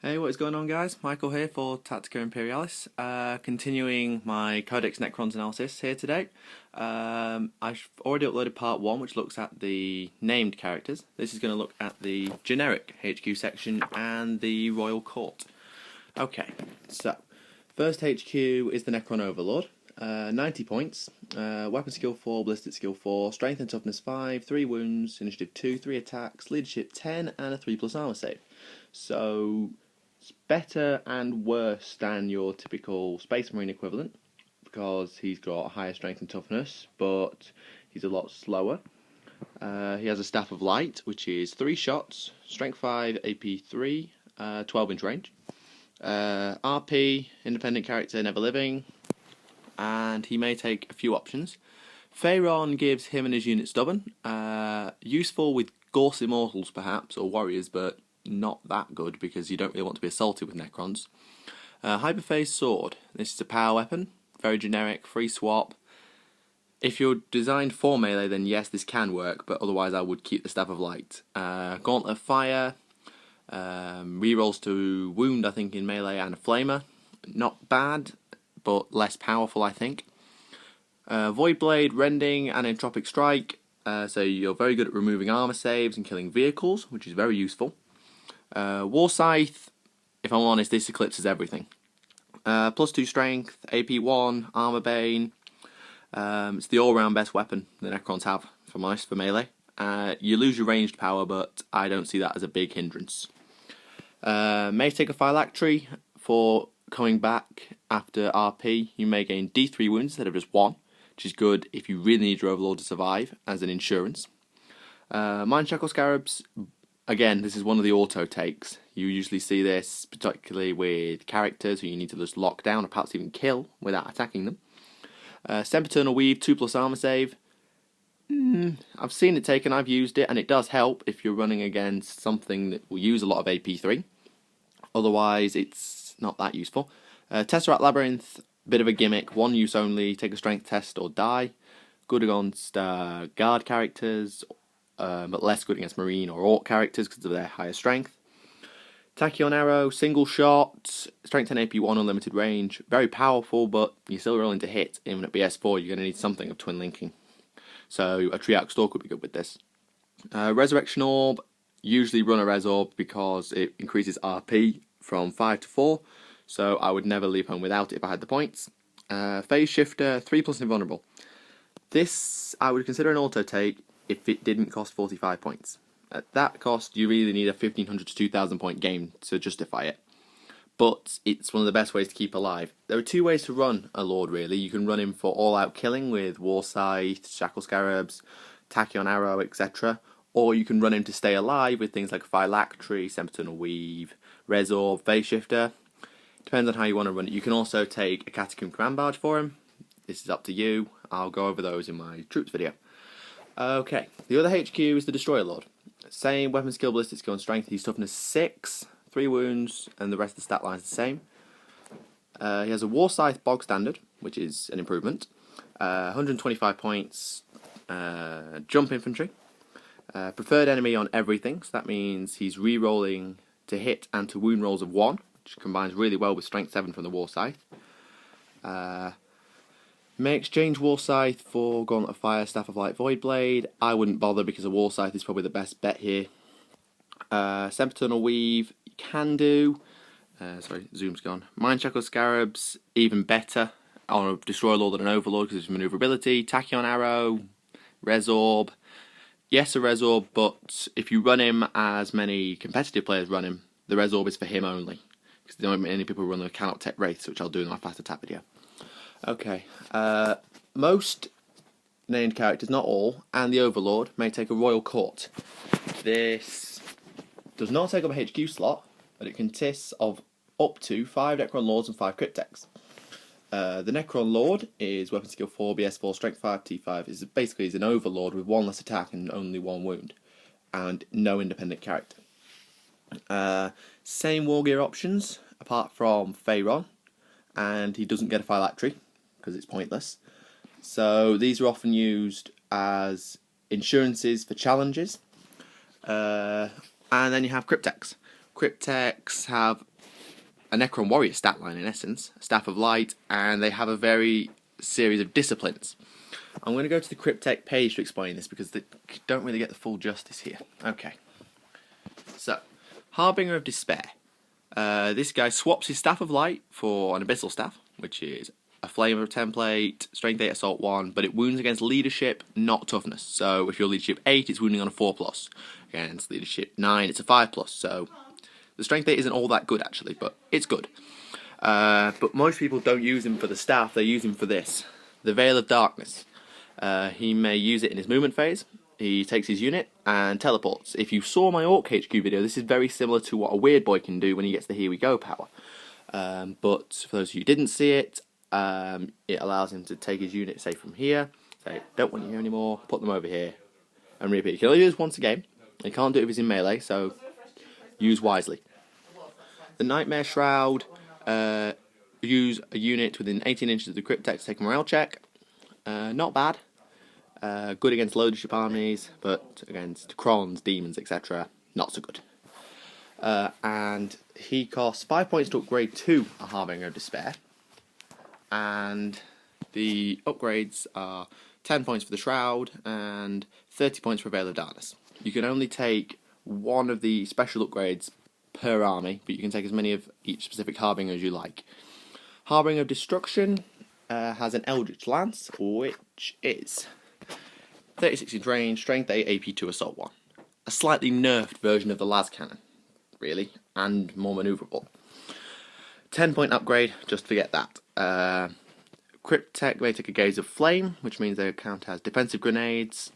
Hey, what is going on, guys? Michael here for Tactica Imperialis. Continuing my Codex Necrons analysis here today. I've already uploaded part 1, which looks at the named characters. This is going to look at the generic HQ section and the Royal Court. Okay, so first HQ is the Necron Overlord. 90 points, weapon skill 4, ballistic skill 4, strength and toughness 5, 3 wounds, initiative 2, 3 attacks, leadership 10, and a 3+ armor save. So it's better and worse than your typical Space Marine equivalent because he's got higher strength and toughness, but he's a lot slower. He has a Staff of Light, which is 3 shots, strength 5, AP 3, 12-inch range. RP, independent character, never living, and he may take a few options. Pharaon gives him and his unit stubborn, useful with Gorse Immortals perhaps, or warriors, but not that good because you don't really want to be assaulted with Necrons. Hyperphase Sword, this is a power weapon, very generic, free swap. If you're designed for melee, then yes, this can work, but otherwise I would keep the Staff of Light. Gauntlet of Fire, rerolls to wound I think in melee, and a Flamer, not bad, but less powerful I think. Void Blade, Rending, and Entropic Strike, so you're very good at removing armor saves and killing vehicles, which is very useful. War Scythe, if I'm honest, this eclipses everything. +2 strength, AP 1, armor bane. It's the all-round best weapon the Necrons have, if I'm honest, for melee. You lose your ranged power, but I don't see that as a big hindrance. May take a phylactery for coming back after RP. You may gain D3 wounds instead of just 1, which is good if you really need your Overlord to survive as an insurance. Mind Shackle Scarabs, again, this is one of the auto takes. You usually see this particularly with characters who you need to just lock down or perhaps even kill without attacking them. Sempiternal Weave, 2+ armor save. I've seen it taken, I've used it, and it does help if you're running against something that will use a lot of AP3. Otherwise, it's not that useful. Tesseract Labyrinth, bit of a gimmick, 1 use only, take a strength test or die. Good against guard characters, but less good against Marine or Orc characters because of their higher strength. Tachyon Arrow, single shot, strength 10 AP 1 unlimited range. Very powerful, but you're still rolling to hit. Even at BS4, you're going to need something of twin linking. So a Triarch Stalk would be good with this. Resurrection Orb, usually run a Res Orb because it increases RP from 5 to 4. So I would never leave home without it if I had the points. Phase Shifter, 3+ invulnerable. This I would consider an auto take if it didn't cost 45 points. At that cost, you really need a 1500 to 2000 point game to justify it. But it's one of the best ways to keep alive. There are 2 ways to run a Lord, really. You can run him for all-out killing with War Scythe, Shackle Scarabs, Tachyon Arrow, etc. Or you can run him to stay alive with things like Phylactery, Sempiternal Weave, Res Orb, Phase Shifter. Depends on how you want to run it. You can also take a Catacomb Command Barge for him. This is up to you. I'll go over those in my troops video. Okay, the other HQ is the Destroyer Lord. Same weapon skill, ballistic skill and strength. He's toughness 6, 3 wounds, and the rest of the stat line is the same. He has a War Scythe bog standard, which is an improvement. 125 points, jump infantry. Preferred enemy on everything, so that means he's re-rolling to hit and to wound rolls of 1, which combines really well with strength 7 from the War Scythe. May exchange War Scythe for Gauntlet of Fire, Staff of Light, Void Blade. I wouldn't bother because a War Scythe is probably the best bet here. Sempiternal Weave, you can do. Sorry, zoom's gone. Mind Shackle Scarabs, even better on a Destroyer Lord than an Overlord because of his maneuverability. Tachyon Arrow, Res Orb. Yes, a Res Orb, but if you run him as many competitive players run him, the Res Orb is for him only. Because there aren't many people who run the Cannot Tech Wraiths, which I'll do in my fast attack video. Okay, most named characters, not all, and the Overlord may take a Royal Court. This does not take up a HQ slot, but it consists of up to 5 Necron Lords and 5 Cryptex. The Necron Lord is weapon skill 4, BS4, strength 5, T5. Is basically an Overlord with 1 less attack and only 1 wound, and no independent character. Same war gear options, apart from Pharaon, and he doesn't get a phylactery because it's pointless. So these are often used as insurances for challenges. And then you have Cryptex, Cryptex have a Necron warrior stat line in essence, Staff of Light, and they have a very series of disciplines. I'm going to go to the Cryptech page to explain this because they don't really get the full justice here. Okay. So, Harbinger of Despair. This guy swaps his Staff of Light for an Abyssal Staff, which is a Flamer template, Strength 8, Assault 1, but it wounds against Leadership, not Toughness. So if you're Leadership 8, it's wounding on a 4+. Against Leadership 9, it's a 5+. So the Strength 8 isn't all that good actually, but it's good. But most people don't use him for the staff, they use him for this. The Veil of Darkness. He may use it in his movement phase. He takes his unit and teleports. If you saw my Orc HQ video, this is very similar to what a Weird Boy can do when he gets the Here We Go power. But for those of you who didn't see it, it allows him to take his unit, say from here, say, don't want you here anymore, put them over here, and repeat. You can only do this once a game. You can't do it if he's in melee, so use wisely. The Nightmare Shroud, use a unit within 18 inches of the Cryptex to take a morale check. Not bad. Good against leadership armies, but against Necrons, demons, etc., not so good. And he costs 5 points to upgrade to a Harbinger of Despair. And the upgrades are 10 points for the Shroud and 30 points for Veil of Darkness. You can only take one of the special upgrades per army, but you can take as many of each specific Harbinger as you like. Harbinger of Destruction has an Eldritch Lance, which is 36 inch range, Strength 8, AP 2, Assault 1. A slightly nerfed version of the Las Cannon, really, and more manoeuvrable. 10-point upgrade, just forget that. Cryptech may take a Gaze of Flame, which means their account has defensive grenades,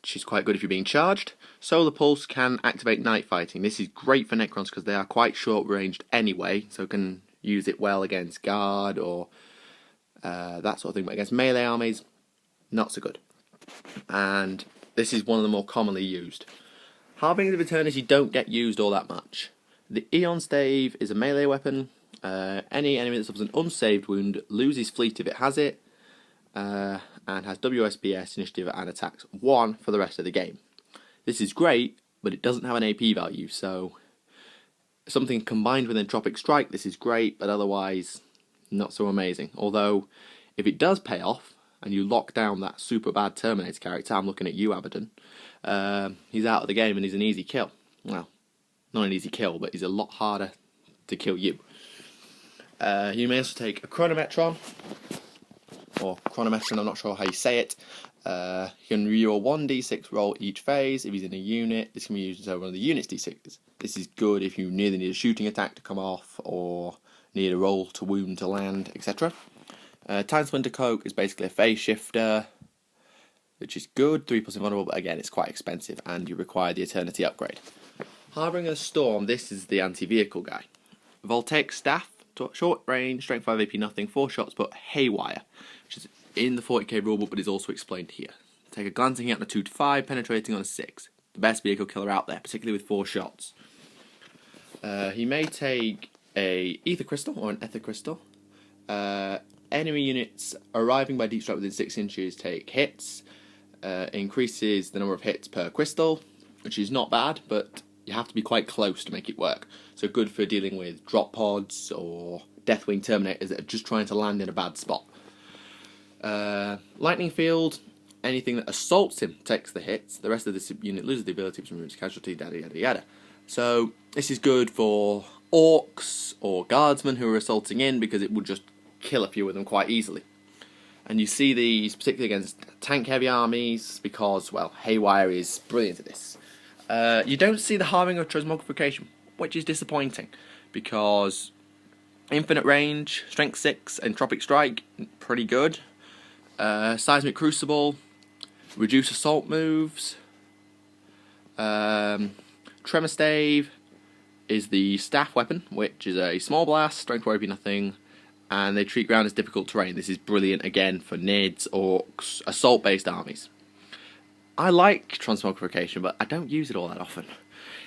which is quite good if you're being charged. Solar Pulse can activate Night Fighting. This is great for Necrons because they are quite short-ranged anyway, so can use it well against Guard or that sort of thing, but against melee armies, not so good. And this is one of the more commonly used. Harbingers of Eternity don't get used all that much. The Eon Stave is a melee weapon. Any enemy that suffers an unsaved wound loses fleet if it has it, and has WSBS, initiative, and attacks 1 for the rest of the game. This is great, but it doesn't have an AP value, so something combined with Entropic Strike, this is great, but otherwise not so amazing. Although, if it does pay off, and you lock down that super bad Terminator character, I'm looking at you, Abaddon, he's out of the game and he's an easy kill. Well, not an easy kill, but he's a lot harder to kill you. You may also take a Chronometron, or Chronometron, I'm not sure how you say it. You can reroll 1d6 roll each phase. If he's in a unit, this can be used as one of the unit's d6s. This is good if you neither need a shooting attack to come off, or need a roll to wound to land, etc. Time Splinter Cloak is basically a phase shifter, which is good, 3+ invulnerable, but again it's quite expensive and you require the Eternity upgrade. Harbinger Storm, this is the anti-vehicle guy. Voltaic Staff, short range, strength 5 AP nothing, 4 shots but Haywire, which is in the 40k rulebook but is also explained here. Take a glancing hit on a 2-5, penetrating on a 6. The best vehicle killer out there, particularly with 4 shots. He may take a Ether Crystal or an Ether Crystal. Enemy units arriving by deep strike within 6 inches take hits. Increases the number of hits per crystal, which is not bad, but you have to be quite close to make it work. So good for dealing with drop pods or Deathwing Terminators that are just trying to land in a bad spot. Lightning Field, anything that assaults him takes the hits. The rest of this unit loses the ability to remove its casualty, yada yada yada. So this is good for orcs or guardsmen who are assaulting in because it would just kill a few of them quite easily. And you see these particularly against tank heavy armies because, well, Haywire is brilliant at this. You don't see the Harbinger of Transmogrification, which is disappointing because infinite range, strength 6, entropic strike, pretty good. Seismic Crucible, reduce assault moves. Tremor Stave is the staff weapon, which is a small blast, strength 4 AP nothing, and they treat ground as difficult terrain. This is brilliant again for Nids, Orcs, assault-based armies. I like Transmogrification, but I don't use it all that often.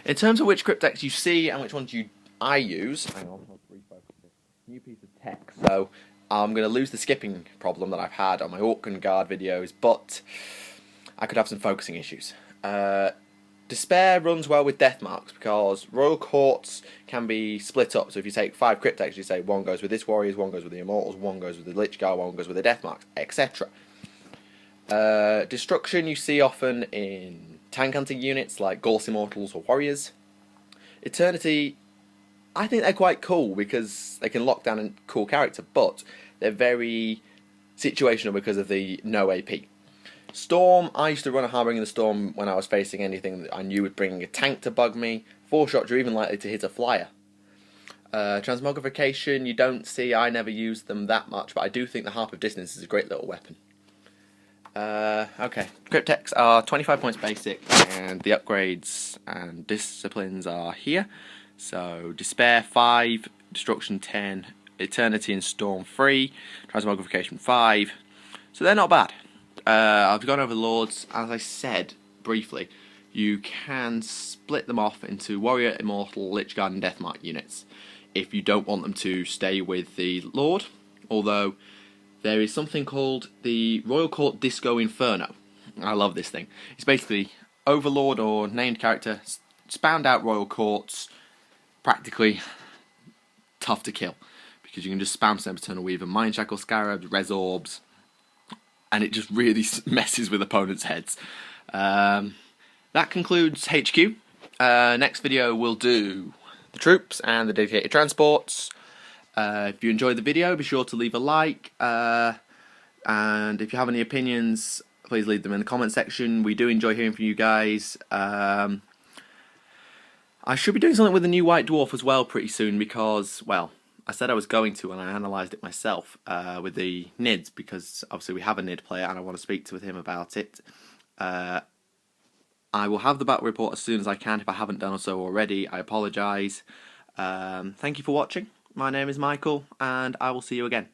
In terms of which Cryptex you see and which ones I use, hang on, I'll refocus this. New piece of tech. So I'm going to lose the skipping problem that I've had on my Orc and Guard videos, but I could have some focusing issues. Despair runs well with death marks because Royal Courts can be split up. So if you take 5 Cryptex, you say one goes with this Warriors, one goes with the Immortals, one goes with the Lich Guard, one goes with the death marks, etc. Destruction you see often in tank hunting units like Gorse Immortals or Warriors. Eternity, I think they're quite cool because they can lock down a cool character, but they're very situational because of the no AP. Storm, I used to run a Harbouring in the Storm when I was facing anything that I knew would bring a tank to bug me. 4 shots, you're even likely to hit a flyer. Transmogrification, you don't see, I never use them that much, but I do think the Harp of Dissonance is a great little weapon. Okay, Cryptex are 25 points basic, and the upgrades and disciplines are here. So, Despair 5, Destruction 10, Eternity and Storm 3, Transmogrification 5, so they're not bad. I've gone over the Lords. As I said briefly, you can split them off into Warrior, Immortal, Lich Guard and Deathmark units if you don't want them to stay with the Lord, although there is something called the Royal Court Disco Inferno. I love this thing. It's basically Overlord or named character, spammed out Royal Courts, practically tough to kill, because you can just spam some Eternal Weaver, Mind Shackle Scarabs, Resorbs, and it just really messes with opponents' heads. That concludes HQ. Next video we'll do the troops and the dedicated transports. If you enjoyed the video, be sure to leave a like, and if you have any opinions, please leave them in the comment section. We do enjoy hearing from you guys. I should be doing something with the new White Dwarf as well pretty soon because, well, I said I was going to, and I analysed it myself with the NIDs, because obviously we have a NID player and I want to speak with him about it. I will have the battle report as soon as I can. If I haven't done so already, I apologise. Thank you for watching. My name is Michael, and I will see you again.